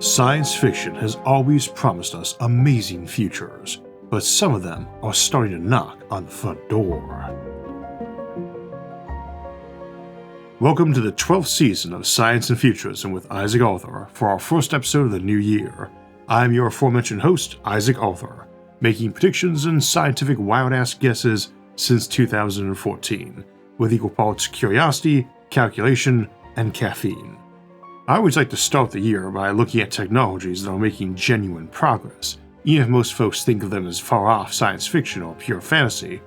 Science fiction has always promised us amazing futures, but some of them are starting to knock on the front door. Welcome to the 12th season of Science and Futurism with Isaac Arthur for our first episode of the new year. I'm your aforementioned host, Isaac Arthur, making predictions and scientific wild-ass guesses since 2014, with equal parts curiosity, calculation, and caffeine. I always like to start the year by looking at technologies that are making genuine progress, even if most folks think of them as far-off science fiction or pure fantasy.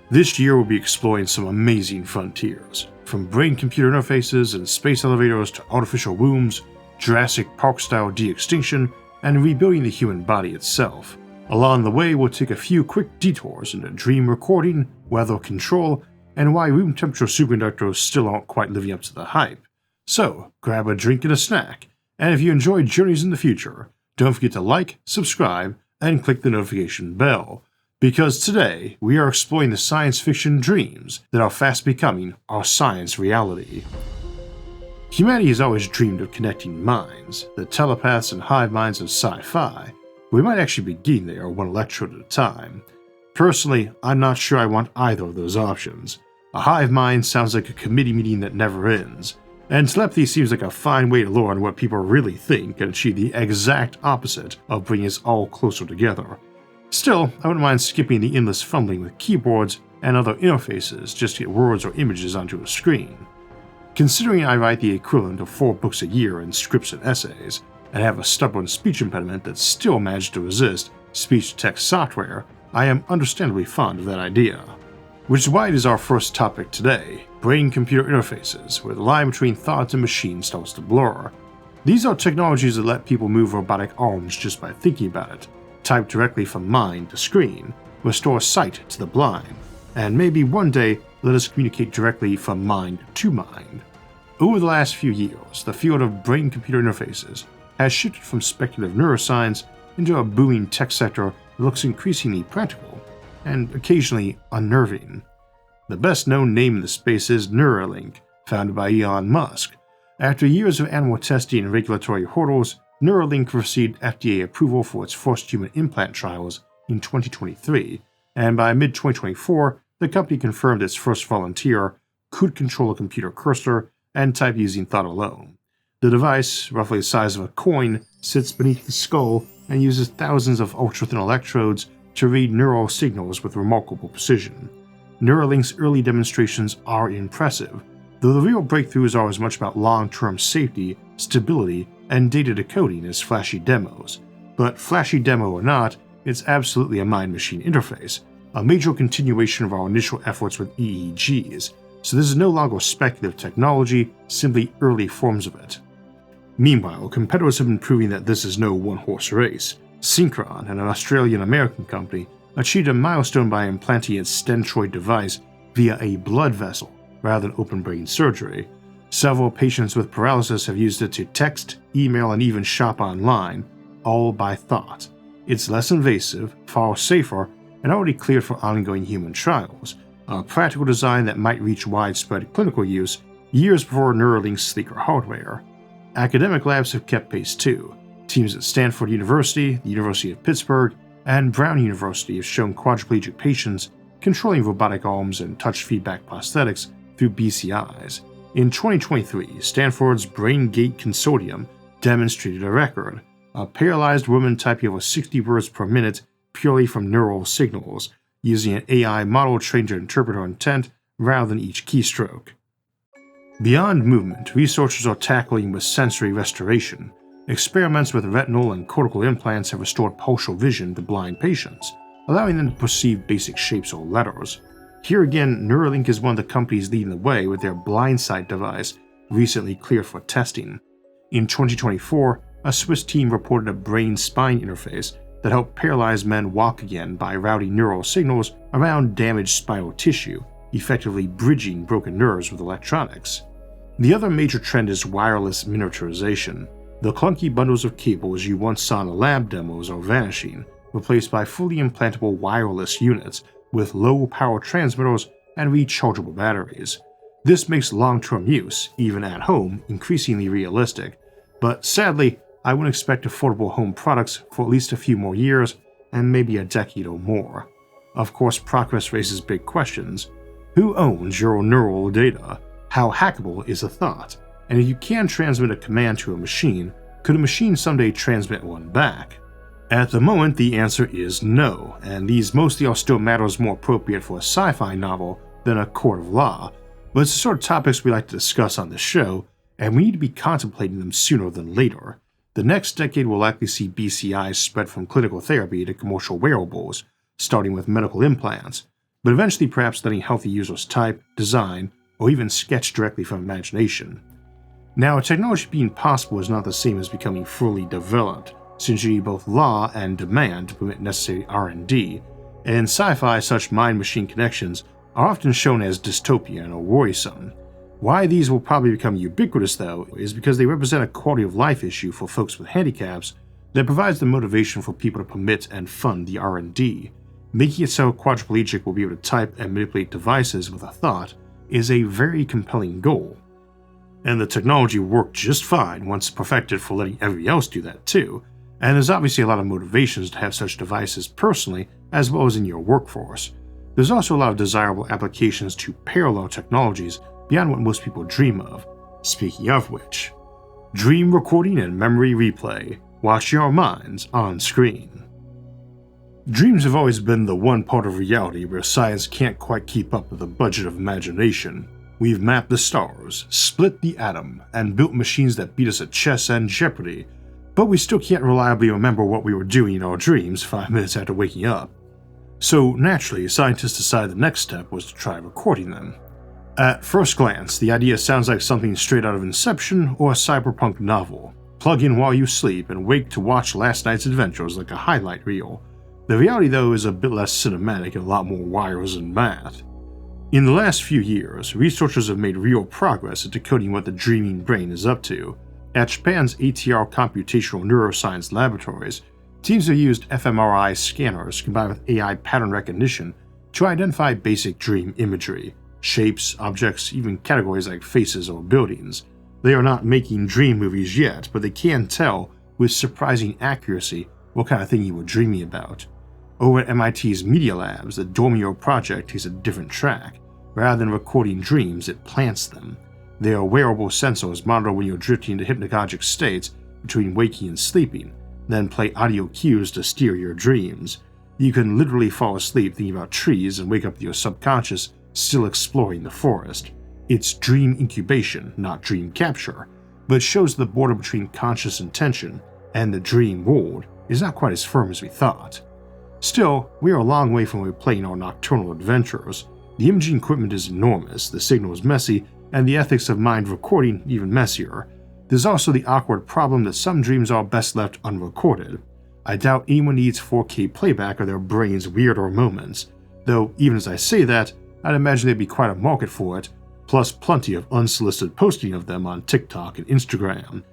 This year we'll be exploring some amazing frontiers, from brain-computer interfaces and space elevators to artificial wombs, Jurassic Park-style de-extinction, and rebuilding the human body itself. Along the way, we'll take a few quick detours into dream recording, weather control, and why room temperature superconductors still aren't quite living up to the hype. So, grab a drink and a snack, and if you enjoy Journeys in the Future, don't forget to like, subscribe, and click the notification bell, because today we are exploring the science fiction dreams that are fast becoming our science reality. Humanity has always dreamed of connecting minds, the telepaths and hive minds of sci-fi. We might actually be getting there one electrode at a time. Personally, I'm not sure I want either of those options. A hive mind sounds like a committee meeting that never ends, and telepathy seems like a fine way to learn what people really think and achieve the exact opposite of bringing us all closer together. Still, I wouldn't mind skipping the endless fumbling with keyboards and other interfaces just to get words or images onto a screen. Considering I write the equivalent of 4 books a year in scripts and essays, and have a stubborn speech impediment that still manages to resist speech-to-text software, I am understandably fond of that idea. Which is why it is our first topic today, brain-computer interfaces, where the line between thought and machine starts to blur. These are technologies that let people move robotic arms just by thinking about it, type directly from mind to screen, restore sight to the blind, and maybe one day let us communicate directly from mind to mind. Over the last few years, the field of brain-computer interfaces has shifted from speculative neuroscience into a booming tech sector that looks increasingly practical and occasionally unnerving. The best known name in the space is Neuralink, founded by Elon Musk. After years of animal testing and regulatory hurdles, Neuralink received FDA approval for its first human implant trials in 2023, and by mid-2024, the company confirmed its first volunteer could control a computer cursor and type using thought alone. The device, roughly the size of a coin, sits beneath the skull and uses thousands of ultra-thin electrodes to read neural signals with remarkable precision. Neuralink's early demonstrations are impressive, though the real breakthroughs are as much about long-term safety, stability, and data decoding as flashy demos. But flashy demo or not, it's absolutely a mind-machine interface, a major continuation of our initial efforts with EEGs, so this is no longer speculative technology, simply early forms of it. Meanwhile, competitors have been proving that this is no one-horse race. Synchron, an Australian-American company, achieved a milestone by implanting its Stentroid device via a blood vessel rather than open brain surgery. Several patients with paralysis have used it to text, email, and even shop online, all by thought. It's less invasive, far safer, and already cleared for ongoing human trials, a practical design that might reach widespread clinical use years before Neuralink's sleeker hardware. Academic labs have kept pace too. Teams at Stanford University, the University of Pittsburgh, and Brown University have shown quadriplegic patients controlling robotic arms and touch feedback prosthetics through BCIs. In 2023, Stanford's Brain Gate Consortium demonstrated a record, a paralyzed woman typing over 60 words per minute purely from neural signals, using an AI model trained to interpret her intent rather than each keystroke. Beyond movement, researchers are tackling with sensory restoration. Experiments with retinal and cortical implants have restored partial vision to blind patients, allowing them to perceive basic shapes or letters. Here again, Neuralink is one of the companies leading the way with their blindsight device, recently cleared for testing. In 2024, a Swiss team reported a brain-spine interface that helped paralyzed men walk again by routing neural signals around damaged spinal tissue, effectively bridging broken nerves with electronics. The other major trend is wireless miniaturization. The clunky bundles of cables you once saw in lab demos are vanishing, replaced by fully implantable wireless units with low-power transmitters and rechargeable batteries. This makes long-term use, even at home, increasingly realistic, but sadly, I wouldn't expect affordable home products for at least a few more years, and maybe a decade or more. Of course, progress raises big questions. Who owns your neural data? How hackable is a thought? And if you can transmit a command to a machine, could a machine someday transmit one back? At the moment, the answer is no, and these mostly are still matters more appropriate for a sci-fi novel than a court of law, but it's the sort of topics we like to discuss on this show, and we need to be contemplating them sooner than later. The next decade will likely see BCIs spread from clinical therapy to commercial wearables, starting with medical implants, but eventually perhaps letting healthy users type, design, or even sketch directly from imagination. Now, technology being possible is not the same as becoming fully developed, since you need both law and demand to permit necessary R&D. In sci-fi, such mind-machine connections are often shown as dystopian or worrisome. Why these will probably become ubiquitous, though, is because they represent a quality-of-life issue for folks with handicaps that provides the motivation for people to permit and fund the R&D. Making it so a quadriplegic will be able to type and manipulate devices with a thought is a very compelling goal. And the technology worked just fine once perfected for letting everybody else do that too, and there's obviously a lot of motivations to have such devices personally as well as in your workforce. There's also a lot of desirable applications to parallel technologies beyond what most people dream of. Speaking of which, dream recording and memory replay. Watch your minds on screen. Dreams have always been the one part of reality where science can't quite keep up with the budget of imagination. We've mapped the stars, split the atom, and built machines that beat us at chess and Jeopardy, but we still can't reliably remember what we were doing in our dreams 5 minutes after waking up. So naturally, scientists decided the next step was to try recording them. At first glance, the idea sounds like something straight out of Inception or a cyberpunk novel. Plug in while you sleep and wake to watch last night's adventures like a highlight reel. The reality, though, is a bit less cinematic and a lot more wires and math. In the last few years, researchers have made real progress at decoding what the dreaming brain is up to. At Japan's ATR Computational Neuroscience Laboratories, teams have used fMRI scanners combined with AI pattern recognition to identify basic dream imagery. Shapes, objects, even categories like faces or buildings. They are not making dream movies yet, but they can tell with surprising accuracy what kind of thing you were dreaming about. Over at MIT's Media Labs, the Dormio project takes a different track. Rather than recording dreams, it plants them. They are wearable sensors monitor when you're drifting into hypnagogic states between waking and sleeping, then play audio cues to steer your dreams. You can literally fall asleep thinking about trees and wake up with your subconscious still exploring the forest. It's dream incubation, not dream capture, but shows the border between conscious intention and the dream world is not quite as firm as we thought. Still, we are a long way from replaying our nocturnal adventures. The imaging equipment is enormous, the signal is messy, and the ethics of mind recording even messier. There's also the awkward problem that some dreams are best left unrecorded. I doubt anyone needs 4K playback of their brain's weirder moments, though even as I say that, I'd imagine there'd be quite a market for it, plus plenty of unsolicited posting of them on TikTok and Instagram.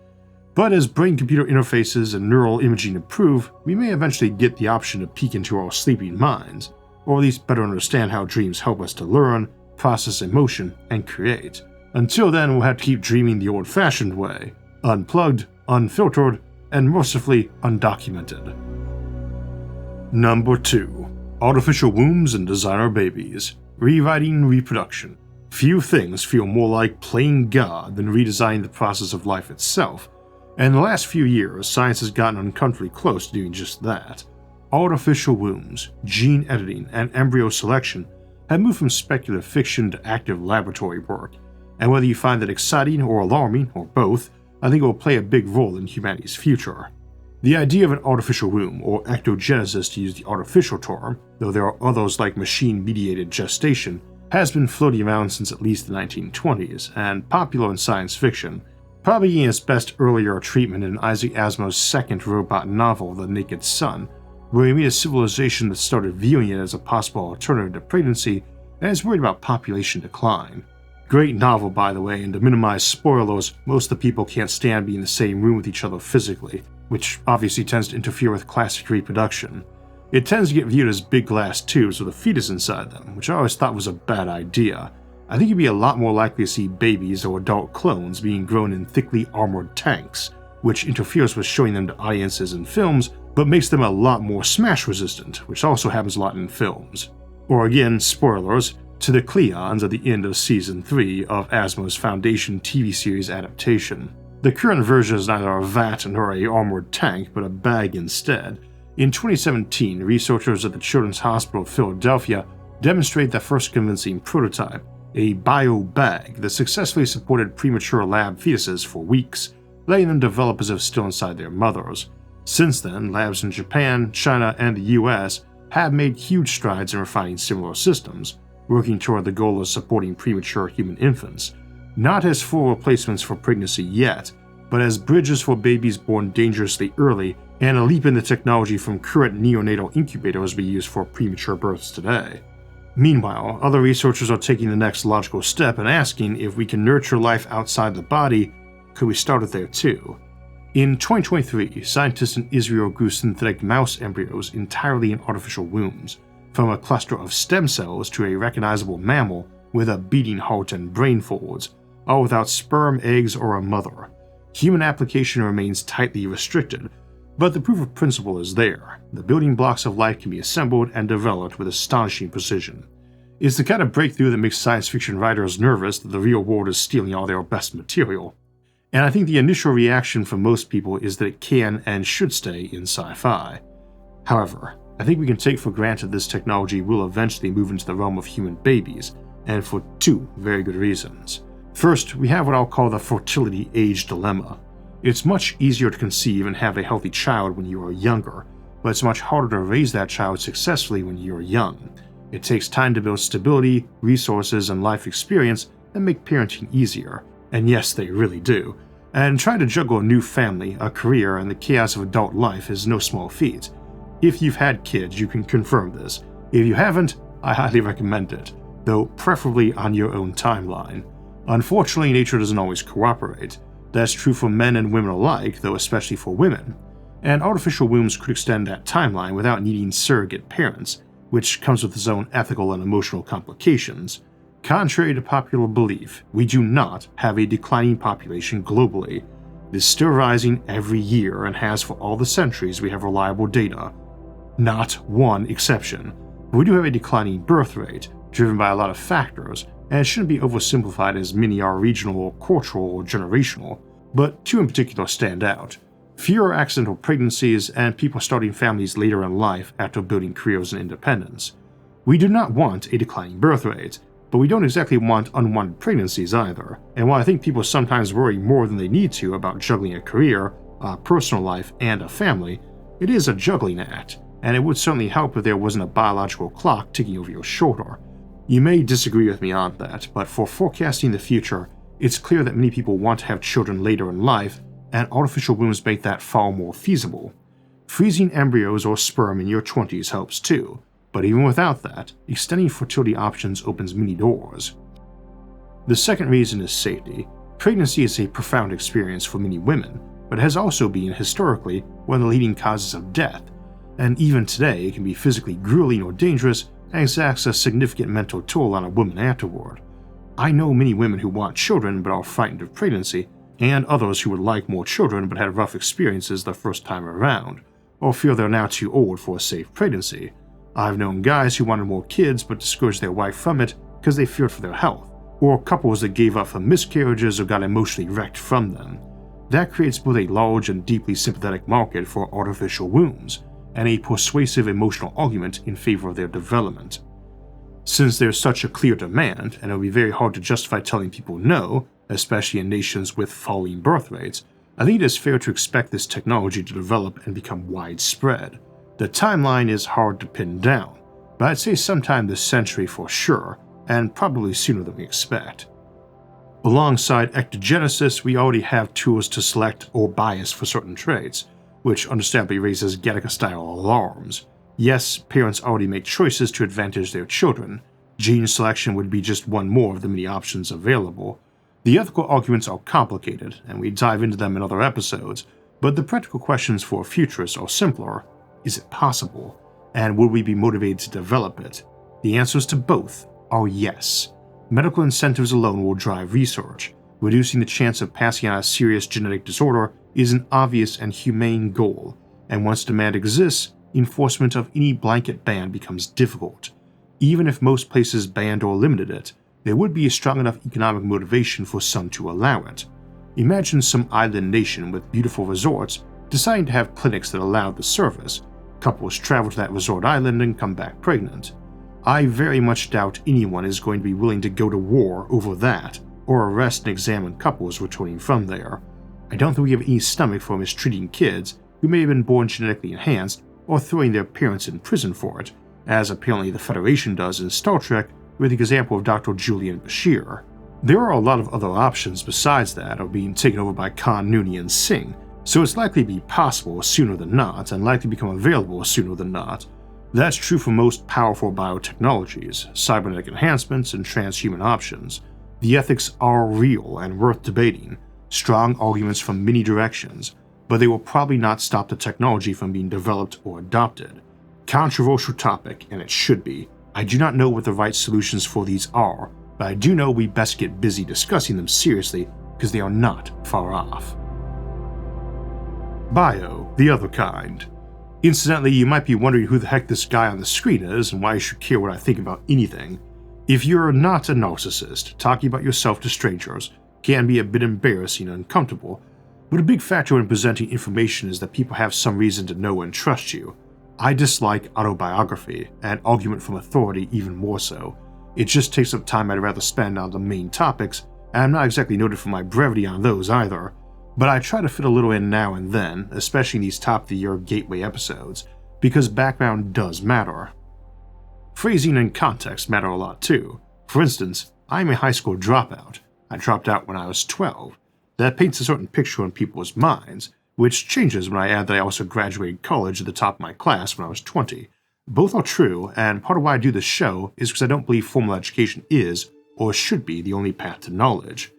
But as brain-computer interfaces and neural imaging improve, we may eventually get the option to peek into our sleeping minds, or at least better understand how dreams help us to learn, process emotion, and create. Until then, we'll have to keep dreaming the old-fashioned way, unplugged, unfiltered, and mercifully undocumented. Number 2. Artificial wombs and designer babies. Rewriting reproduction. Few things feel more like playing God than redesigning the process of life itself, and in the last few years, science has gotten uncomfortably close to doing just that. Artificial wombs, gene editing, and embryo selection have moved from speculative fiction to active laboratory work, and whether you find that exciting or alarming, or both, I think it will play a big role in humanity's future. The idea of an artificial womb, or ectogenesis to use the artificial term, though there are others like machine-mediated gestation, has been floating around since at least the 1920s, and popular in science fiction, probably getting its best earlier treatment in Isaac Asimov's second robot novel, The Naked Sun, where he made a civilization that started viewing it as a possible alternative to pregnancy and is worried about population decline. Great novel, by the way, and to minimize spoilers, most of the people can't stand being in the same room with each other physically, which obviously tends to interfere with classic reproduction. It tends to get viewed as big glass tubes with a fetus inside them, which I always thought was a bad idea. I think you'd be a lot more likely to see babies or adult clones being grown in thickly armored tanks, which interferes with showing them to audiences in films, but makes them a lot more smash resistant, which also happens a lot in films. Or again, spoilers, to the Cleons at the end of Season 3 of Asimov's Foundation TV series adaptation. The current version is neither a vat nor a armored tank, but a bag instead. In 2017, researchers at the Children's Hospital of Philadelphia demonstrated the first convincing prototype, a bio-bag that successfully supported premature lab fetuses for weeks, letting them develop as if still inside their mothers. Since then, labs in Japan, China, and the US have made huge strides in refining similar systems, working toward the goal of supporting premature human infants, not as full replacements for pregnancy yet, but as bridges for babies born dangerously early and a leap in the technology from current neonatal incubators we use for premature births today. Meanwhile, other researchers are taking the next logical step and asking if we can nurture life outside the body, could we start it there too? In 2023, scientists in Israel grew synthetic mouse embryos entirely in artificial wombs, from a cluster of stem cells to a recognizable mammal with a beating heart and brain folds, all without sperm, eggs, or a mother. Human application remains tightly restricted, but the proof of principle is there. The building blocks of life can be assembled and developed with astonishing precision. It's the kind of breakthrough that makes science fiction writers nervous that the real world is stealing all their best material. And I think the initial reaction from most people is that it can and should stay in sci-fi. However, I think we can take for granted this technology will eventually move into the realm of human babies, and for two very good reasons. First, we have what I'll call the fertility age dilemma. It's much easier to conceive and have a healthy child when you are younger, but it's much harder to raise that child successfully when you are young. It takes time to build stability, resources, and life experience that make parenting easier, and yes, they really do. And trying to juggle a new family, a career, and the chaos of adult life is no small feat. If you've had kids, you can confirm this. If you haven't, I highly recommend it, though preferably on your own timeline. Unfortunately, nature doesn't always cooperate. That's true for men and women alike, though especially for women. And artificial wombs could extend that timeline without needing surrogate parents, which comes with its own ethical and emotional complications. Contrary to popular belief, we do not have a declining population globally. It is still rising every year and has for all the centuries we have reliable data. Not one exception. But we do have a declining birth rate, driven by a lot of factors, and it shouldn't be oversimplified as many are regional or cultural or generational, but two in particular stand out. Fewer accidental pregnancies and people starting families later in life after building careers and independence. We do not want a declining birth rate, but we don't exactly want unwanted pregnancies either, and while I think people sometimes worry more than they need to about juggling a career, a personal life, and a family, it is a juggling act, and it would certainly help if there wasn't a biological clock ticking over your shoulder. You may disagree with me on that, but for forecasting the future, it's clear that many people want to have children later in life, and artificial wombs make that far more feasible. Freezing embryos or sperm in your 20s helps too, but even without that, extending fertility options opens many doors. The second reason is safety. Pregnancy is a profound experience for many women, but has also been, historically, one of the leading causes of death, and even today it can be physically grueling or dangerous and exacts a significant mental toll on a woman afterward. I know many women who want children but are frightened of pregnancy, and others who would like more children but had rough experiences the first time around, or feel they're now too old for a safe pregnancy. I've known guys who wanted more kids but discouraged their wife from it because they feared for their health, or couples that gave up from miscarriages or got emotionally wrecked from them. That creates both a large and deeply sympathetic market for artificial wombs, and a persuasive emotional argument in favor of their development. Since there's such a clear demand, and it will be very hard to justify telling people no, especially in nations with falling birth rates, I think it is fair to expect this technology to develop and become widespread. The timeline is hard to pin down, but I'd say sometime this century for sure, and probably sooner than we expect. Alongside ectogenesis, we already have tools to select or bias for certain traits, which understandably raises Gattaca-style alarms. Yes, parents already make choices to advantage their children. Gene selection would be just one more of the many options available. The ethical arguments are complicated, and we dive into them in other episodes, but the practical questions for futurists are simpler. Is it possible? And would we be motivated to develop it? The answers to both are yes. Medical incentives alone will drive research, reducing the chance of passing on a serious genetic disorder is an obvious and humane goal, and once demand exists, enforcement of any blanket ban becomes difficult. Even if most places banned or limited it, there would be a strong enough economic motivation for some to allow it. Imagine some island nation with beautiful resorts deciding to have clinics that allowed the service. Couples travel to that resort island and come back pregnant. I very much doubt anyone is going to be willing to go to war over that, or arrest and examine couples returning from there. I don't think we have any stomach for mistreating kids who may have been born genetically enhanced, or throwing their parents in prison for it, as apparently the Federation does in Star Trek with the example of Dr. Julian Bashir. There are a lot of other options besides that of being taken over by Khan Nooney and Singh, so it's likely to be possible sooner than not, and likely to become available sooner than not. That's true for most powerful biotechnologies, cybernetic enhancements, and transhuman options. The ethics are real and worth debating, strong arguments from many directions, but they will probably not stop the technology from being developed or adopted. Controversial topic, and it should be. I do not know what the right solutions for these are, but I do know we best get busy discussing them seriously because they are not far off. Bio, the other kind. Incidentally, you might be wondering who the heck this guy on the screen is and why you should care what I think about anything. If you're not a narcissist, talking about yourself to strangers can be a bit embarrassing and uncomfortable, but a big factor in presenting information is that people have some reason to know and trust you. I dislike autobiography, and argument from authority even more so. It just takes up time I'd rather spend on the main topics, and I'm not exactly noted for my brevity on those either. But I try to fit a little in now and then, especially in these top-of-the-year gateway episodes, because background does matter. Phrasing and context matter a lot too. For instance, I'm a high school dropout. I dropped out when I was 12. That paints a certain picture in people's minds, which changes when I add that I also graduated college at the top of my class when I was 20. Both are true, and part of why I do this show is because I don't believe formal education is, or should be, the only path to knowledge.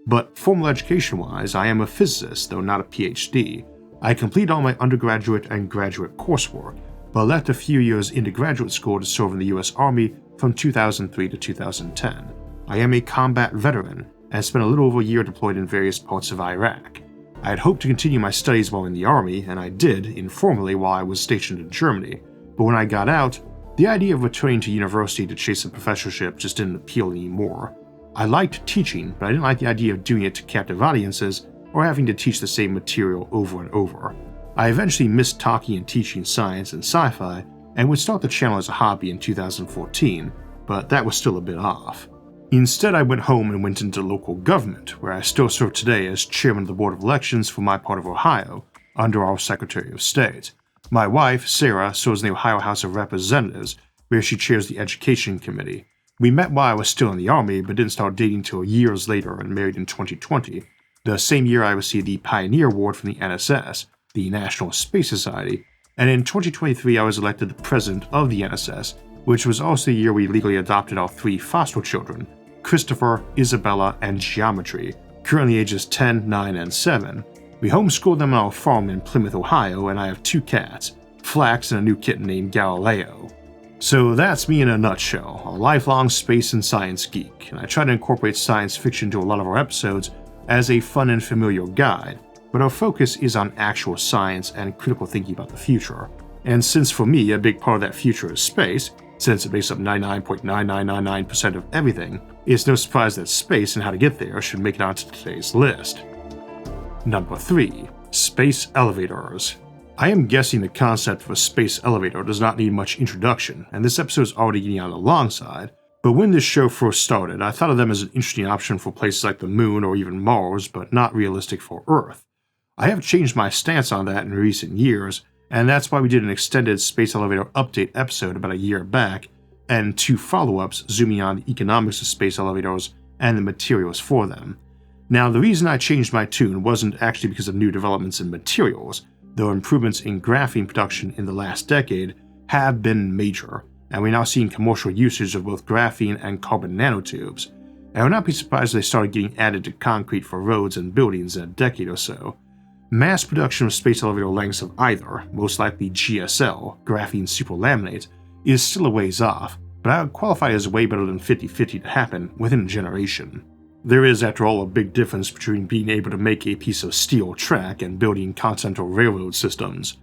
But formal education-wise, I am a physicist, though not a PhD. I completed all my undergraduate and graduate coursework, but left a few years into graduate school to serve in the US Army from 2003 to 2010. I am a combat veteran, and spent a little over a year deployed in various parts of Iraq. I had hoped to continue my studies while in the Army, and I did, informally, while I was stationed in Germany, but when I got out, the idea of returning to university to chase a professorship just didn't appeal anymore. I liked teaching, but I didn't like the idea of doing it to captive audiences or having to teach the same material over and over. I eventually missed talking and teaching science and sci-fi and would start the channel as a hobby in 2014, but that was still a bit off. Instead, I went home and went into local government, where I still serve today as chairman of the Board of Elections for my part of Ohio, under our Secretary of State. My wife, Sarah, serves in the Ohio House of Representatives, where she chairs the Education Committee. We met while I was still in the Army, but didn't start dating till years later and married in 2020, the same year I received the Pioneer Award from the NSS, the National Space Society, and in 2023 I was elected the president of the NSS, which was also the year we legally adopted our 3 foster children, Christopher, Isabella, and Geometry, currently ages 10, 9, and 7. We homeschooled them on our farm in Plymouth, Ohio, and I have 2 cats, Flax and a new kitten named Galileo. So that's me in a nutshell, a lifelong space and science geek, and I try to incorporate science fiction into a lot of our episodes as a fun and familiar guide, but our focus is on actual science and critical thinking about the future. And since for me a big part of that future is space, since it makes up 99.9999% of everything, it's no surprise that space and how to get there should make it onto today's list. Number 3. Space elevators. I am guessing the concept of a space elevator does not need much introduction, and this episode is already getting on the long side, but when this show first started, I thought of them as an interesting option for places like the Moon or even Mars, but not realistic for Earth. I have changed my stance on that in recent years, and that's why we did an extended space elevator update episode about a year back, and 2 follow-ups zooming on the economics of space elevators and the materials for them. Now, the reason I changed my tune wasn't actually because of new developments in materials, though improvements in graphene production in the last decade have been major, and we're now seeing commercial usage of both graphene and carbon nanotubes, and I would not be surprised if they started getting added to concrete for roads and buildings in a decade or so. Mass production of space elevator lengths of either, most likely GSL, graphene superlaminate, is still a ways off, but I would qualify it as way better than 50-50 to happen within a generation. There is, after all, a big difference between being able to make a piece of steel track and building continental railroad systems.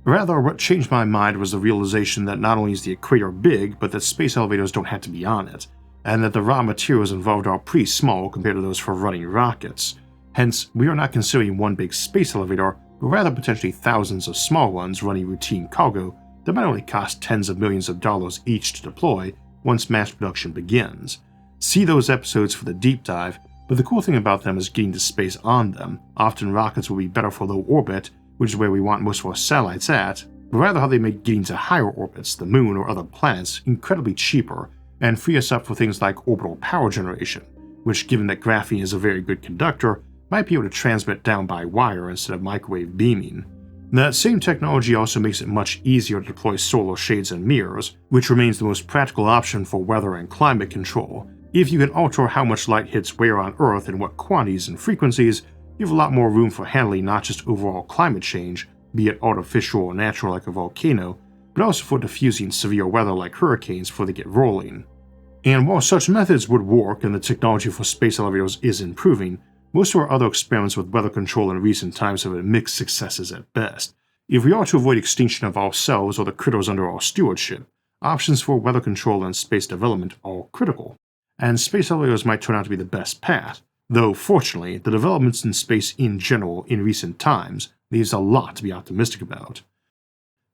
Rather, what changed my mind was the realization that not only is the equator big, but that space elevators don't have to be on it, and that the raw materials involved are pretty small compared to those for running rockets. Hence, we are not considering one big space elevator, but rather potentially thousands of small ones running routine cargo that might only cost tens of millions of dollars each to deploy once mass production begins. See those episodes for the deep dive, but the cool thing about them is getting to space on them. Often rockets will be better for low orbit, which is where we want most of our satellites at, but rather how they make getting to higher orbits, the moon or other planets, incredibly cheaper, and free us up for things like orbital power generation, which, given that graphene is a very good conductor, might be able to transmit down by wire instead of microwave beaming. That same technology also makes it much easier to deploy solar shades and mirrors, which remains the most practical option for weather and climate control. If you can alter how much light hits where on Earth and what quantities and frequencies, you have a lot more room for handling not just overall climate change, be it artificial or natural like a volcano, but also for diffusing severe weather like hurricanes before they get rolling. And while such methods would work and the technology for space elevators is improving, most of our other experiments with weather control in recent times have been mixed successes at best. If we are to avoid extinction of ourselves or the critters under our stewardship, options for weather control and space development are critical. And space elevators might turn out to be the best path, though fortunately, the developments in space in general in recent times leaves a lot to be optimistic about.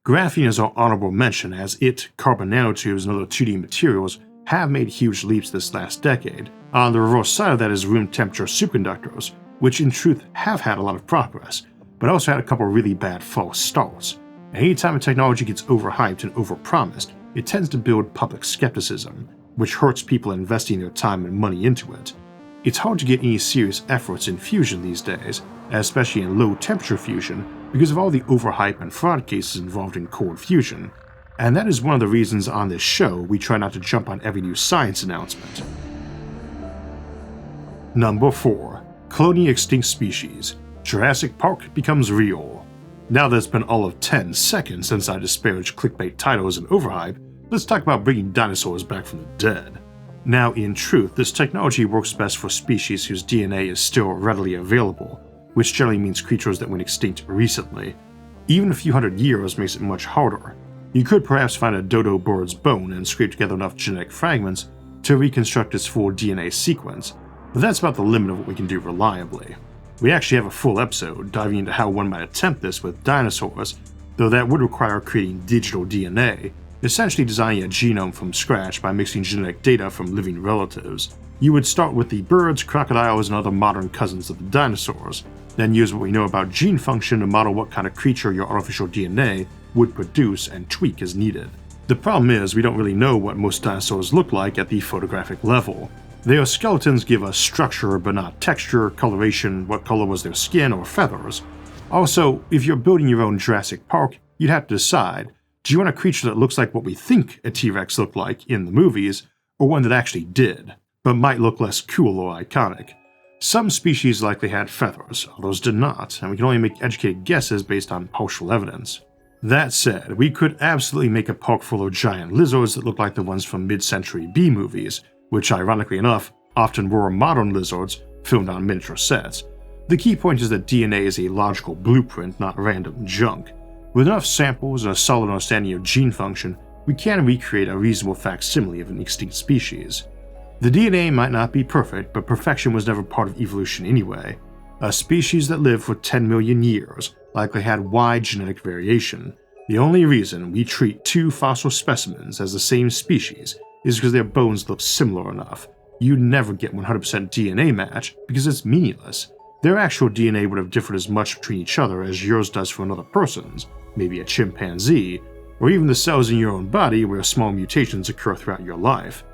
Graphene is our honorable mention as it, carbon nanotubes, and other 2D materials have made huge leaps this last decade. On the reverse side of that is room temperature superconductors, which in truth have had a lot of progress, but also had a couple really bad false starts. Anytime a technology gets overhyped and overpromised, it tends to build public skepticism, which hurts people investing their time and money into it. It's hard to get any serious efforts in fusion these days, especially in low temperature fusion, because of all the overhype and fraud cases involved in cold fusion. And that is one of the reasons on this show we try not to jump on every new science announcement. Number 4. Cloning extinct species. Jurassic Park becomes real. Now that it's been all of 10 seconds since I disparaged clickbait titles and overhype, let's talk about bringing dinosaurs back from the dead. Now, in truth, this technology works best for species whose DNA is still readily available, which generally means creatures that went extinct recently. Even a few hundred years makes it much harder. You could perhaps find a dodo bird's bone and scrape together enough genetic fragments to reconstruct its full DNA sequence, but that's about the limit of what we can do reliably. We actually have a full episode diving into how one might attempt this with dinosaurs, though that would require creating digital DNA, essentially designing a genome from scratch by mixing genetic data from living relatives. You would start with the birds, crocodiles, and other modern cousins of the dinosaurs, then use what we know about gene function to model what kind of creature your artificial DNA would produce and tweak as needed. The problem is we don't really know what most dinosaurs look like at the photographic level. Their skeletons give us structure but not texture, coloration, what color was their skin, or feathers. Also, if you're building your own Jurassic Park, you'd have to decide, do you want a creature that looks like what we think a T-Rex looked like in the movies, or one that actually did, but might look less cool or iconic? Some species likely had feathers, others did not, and we can only make educated guesses based on partial evidence. That said, we could absolutely make a park full of giant lizards that look like the ones from mid-century B-movies, which ironically enough, often were modern lizards filmed on miniature sets. The key point is that DNA is a logical blueprint, not random junk. With enough samples and a solid understanding of gene function, we can recreate a reasonable facsimile of an extinct species. The DNA might not be perfect, but perfection was never part of evolution anyway. A species that lived for 10 million years likely had wide genetic variation. The only reason we treat two fossil specimens as the same species is because their bones look similar enough. You'd never get 100% DNA match because it's meaningless. Their actual DNA would have differed as much between each other as yours does for another person's, maybe a chimpanzee, or even the cells in your own body where small mutations occur throughout your life.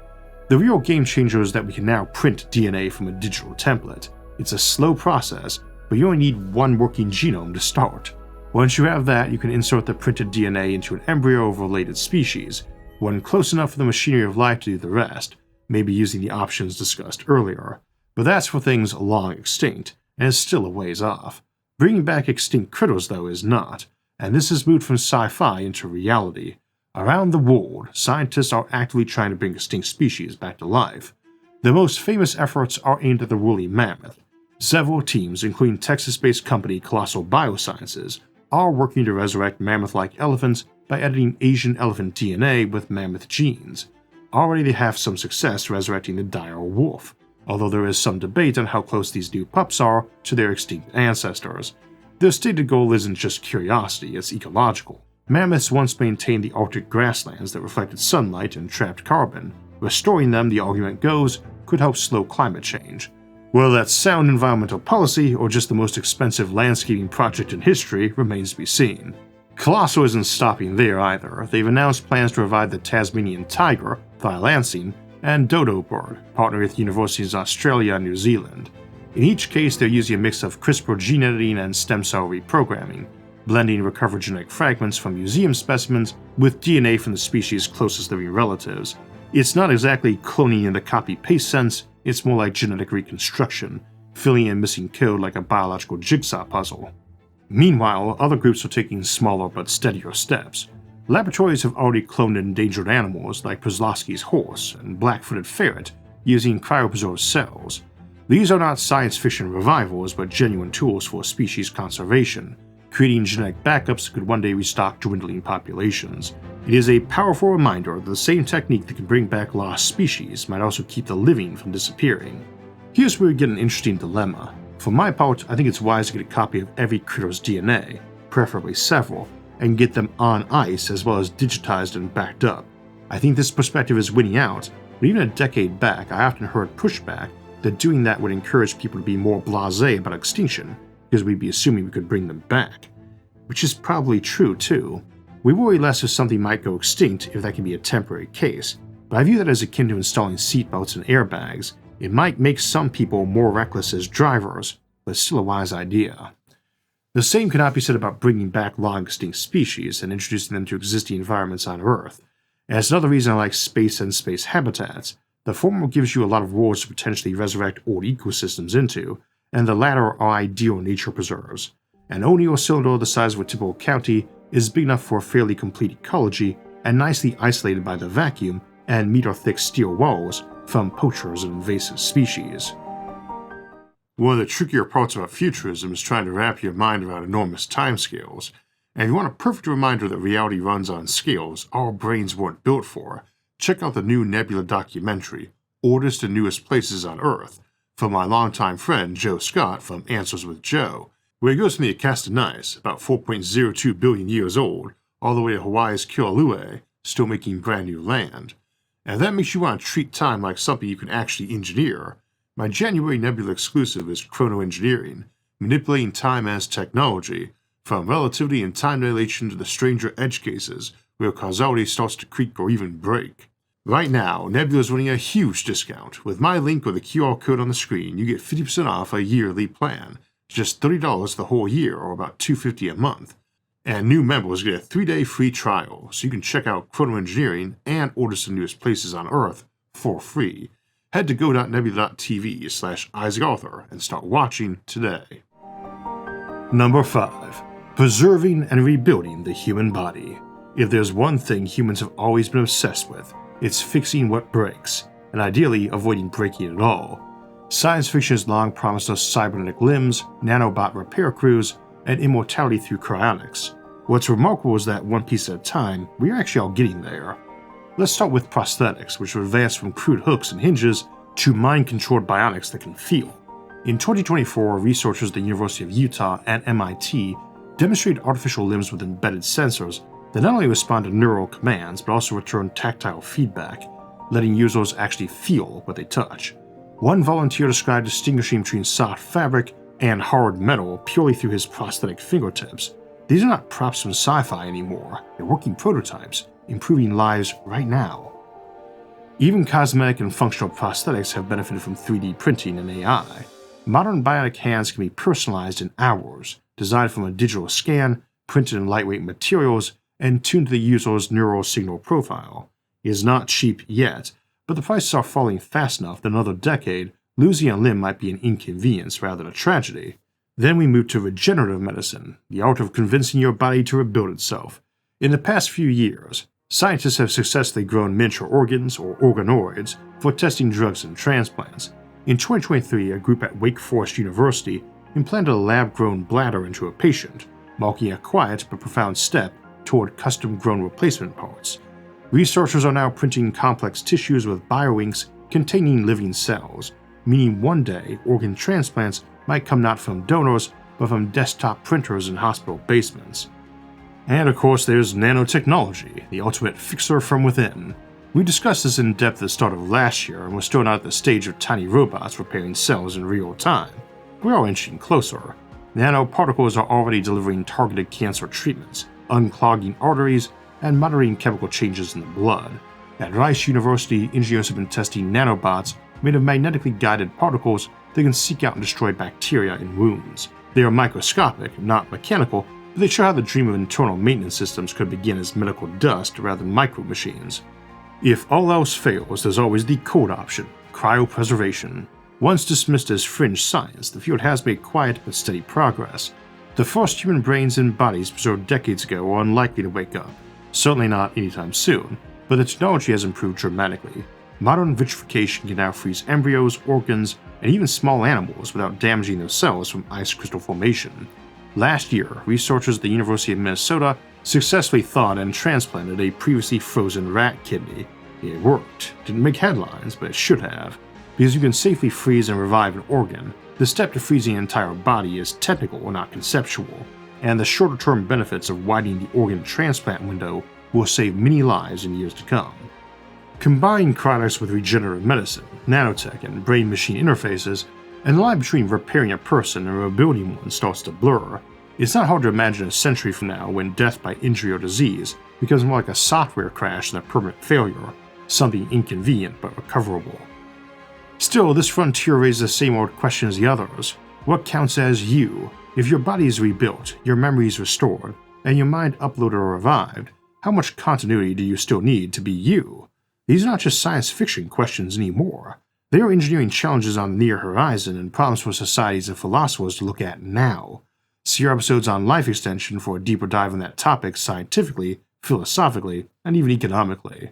The real game changer is that we can now print DNA from a digital template. It's a slow process, but you only need one working genome to start. Once you have that, you can insert the printed DNA into an embryo of a related species, one close enough for the machinery of life to do the rest, maybe using the options discussed earlier. But that's for things long extinct, and is still a ways off. Bringing back extinct critters, though, is not, and this has moved from sci-fi into reality. Around the world, scientists are actively trying to bring extinct species back to life. The most famous efforts are aimed at the woolly mammoth. Several teams, including Texas-based company Colossal Biosciences, are working to resurrect mammoth-like elephants by editing Asian elephant DNA with mammoth genes. Already they have some success resurrecting the dire wolf, although there is some debate on how close these new pups are to their extinct ancestors. Their stated goal isn't just curiosity, it's ecological. Mammoths once maintained the Arctic grasslands that reflected sunlight and trapped carbon. Restoring them, the argument goes, could help slow climate change. Whether that's sound environmental policy or just the most expensive landscaping project in history remains to be seen. Colossal isn't stopping there either. They've announced plans to revive the Tasmanian tiger, thylacine, and dodo bird, partnering with universities in Australia and New Zealand. In each case, they're using a mix of CRISPR gene editing and stem cell reprogramming, blending recovered genetic fragments from museum specimens with DNA from the species' closest living relatives. It's not exactly cloning in the copy-paste sense, it's more like genetic reconstruction, filling in missing code like a biological jigsaw puzzle. Meanwhile, other groups are taking smaller but steadier steps. Laboratories have already cloned endangered animals like Przlowski's horse and black-footed ferret using cryopreserved cells. These are not science fiction revivals but genuine tools for species conservation, creating genetic backups that could one day restock dwindling populations. It is a powerful reminder that the same technique that can bring back lost species might also keep the living from disappearing. Here's where we get an interesting dilemma. For my part, I think it's wise to get a copy of every critter's DNA, preferably several, and get them on ice as well as digitized and backed up. I think this perspective is winning out, but even a decade back I often heard pushback that doing that would encourage people to be more blasé about extinction, because we'd be assuming we could bring them back. Which is probably true too. We worry less if something might go extinct if that can be a temporary case, but I view that as akin to installing seatbelts and airbags. It might make some people more reckless as drivers, but it's still a wise idea. The same cannot be said about bringing back long-extinct species and introducing them to existing environments on Earth. And it's another reason I like space and space habitats. The former gives you a lot of worlds to potentially resurrect old ecosystems into, and the latter are ideal nature preserves. An O'Neill cylinder the size of a typical county is big enough for a fairly complete ecology and nicely isolated by the vacuum and meter-thick steel walls from poachers and invasive species. One of the trickier parts about futurism is trying to wrap your mind around enormous timescales, and if you want a perfect reminder that reality runs on scales our brains weren't built for, check out the new Nebula documentary, Oldest and Newest Places on Earth, from my longtime friend Joe Scott from Answers with Joe, where he goes from the Acasta Nice, about 4.02 billion years old, all the way to Hawaii's Kilauea, still making brand new land. And if that makes you want to treat time like something you can actually engineer, my January Nebula exclusive is Chronoengineering, manipulating time as technology, from relativity and time dilation to the stranger edge cases where causality starts to creak or even break. Right now, Nebula is running a huge discount. With my link or the QR code on the screen, you get 50% off a yearly plan. It's just $30 the whole year, or about $250 a month. And new members get a 3-day free trial, so you can check out Chronoengineering and Oldest and Newest Places on Earth for free. Head to go.nebula.tv/IsaacArthur and start watching today. Number 5. Preserving and rebuilding the human body. If there's one thing humans have always been obsessed with, it's fixing what breaks, and ideally avoiding breaking it all. Science fiction has long promised us cybernetic limbs, nanobot repair crews, and immortality through cryonics. What's remarkable is that one piece at a time, we're actually all getting there. Let's start with prosthetics, which have advanced from crude hooks and hinges to mind-controlled bionics that can feel. In 2024, researchers at the University of Utah and MIT demonstrated artificial limbs with embedded sensors that not only respond to neural commands but also return tactile feedback, letting users actually feel what they touch. One volunteer described distinguishing between soft fabric and hard metal purely through his prosthetic fingertips. These are not props from sci-fi anymore, they're working prototypes, improving lives right now. Even cosmetic and functional prosthetics have benefited from 3D printing and AI. Modern bionic hands can be personalized in hours, designed from a digital scan, printed in lightweight materials, and tuned to the user's neural signal profile. It is not cheap yet, but the prices are falling fast enough that in another decade, losing a limb might be an inconvenience rather than a tragedy. Then we move to regenerative medicine, the art of convincing your body to rebuild itself. In the past few years, scientists have successfully grown miniature organs, or organoids, for testing drugs and transplants. In 2023, a group at Wake Forest University implanted a lab-grown bladder into a patient, marking a quiet but profound step toward custom-grown replacement parts. Researchers are now printing complex tissues with bioinks containing living cells, meaning one day organ transplants might come not from donors, but from desktop printers in hospital basements. And of course there's nanotechnology, the ultimate fixer from within. We discussed this in depth at the start of last year, and we're still not at the stage of tiny robots repairing cells in real time. We are inching closer. Nanoparticles are already delivering targeted cancer treatments, unclogging arteries, and monitoring chemical changes in the blood. At Rice University, engineers have been testing nanobots made of magnetically guided particles that can seek out and destroy bacteria in wounds. They are microscopic, not mechanical, but they show how the dream of internal maintenance systems could begin as medical dust rather than micro-machines. If all else fails, there's always the cold option, cryopreservation. Once dismissed as fringe science, the field has made quiet but steady progress. The first human brains and bodies preserved decades ago are unlikely to wake up, certainly not anytime soon, but the technology has improved dramatically. Modern vitrification can now freeze embryos, organs, and even small animals without damaging their cells from ice crystal formation. Last year, researchers at the University of Minnesota successfully thawed and transplanted a previously frozen rat kidney. It worked. Didn't make headlines, but it should have. Because you can safely freeze and revive an organ, the step to freezing an entire body is technical, not conceptual, and the shorter-term benefits of widening the organ transplant window will save many lives in years to come. Combine cryonics with regenerative medicine, nanotech, and brain-machine interfaces, and the line between repairing a person and rebuilding one starts to blur. It's not hard to imagine a century from now when death by injury or disease becomes more like a software crash than a permanent failure, something inconvenient but recoverable. Still, this frontier raises the same old question as the others. What counts as you? If your body is rebuilt, your memories restored, and your mind uploaded or revived, how much continuity do you still need to be you? These are not just science fiction questions anymore. They are engineering challenges on the near horizon and problems for societies and philosophers to look at now. See our episodes on life extension for a deeper dive on that topic scientifically, philosophically, and even economically.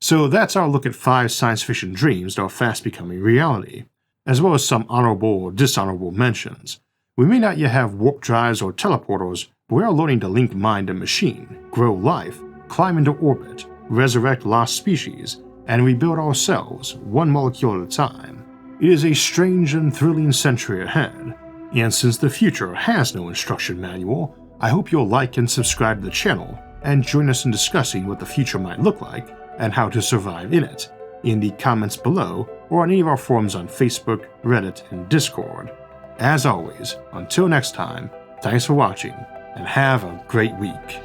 So that's our look at 5 science fiction dreams that are fast becoming reality, as well as some honorable or dishonorable mentions. We may not yet have warp drives or teleporters, but we are learning to link mind and machine, grow life, climb into orbit, resurrect lost species, and rebuild ourselves, one molecule at a time. It is a strange and thrilling century ahead, and since the future has no instruction manual, I hope you'll like and subscribe to the channel, and join us in discussing what the future might look like and how to survive in it, in the comments below or on any of our forums on Facebook, Reddit, and Discord. As always, until next time, thanks for watching, and have a great week.